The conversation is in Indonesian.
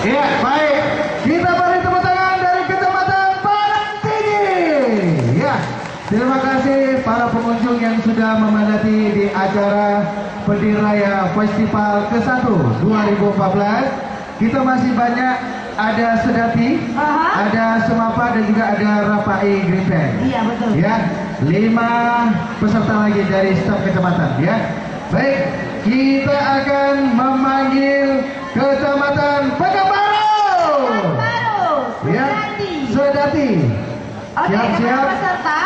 Iya, baik. Kita beri tepuk tangan dari Kecamatan Padang Tinggi. Ya, terima kasih para pengunjung yang sudah memadati di acara Petir Raya Festival ke-1 2014. Kita masih banyak, ada Sedati, ada Semapa, dan juga ada Rapai Green Band. Iya, betul. Ya, 5 peserta lagi dari staf kecamatan. Ya, baik. Kita akan memanggil Kecamatan Pekanbaru. Baru, Ya, Sedati. Sedati. Oke, Siap-siap. peserta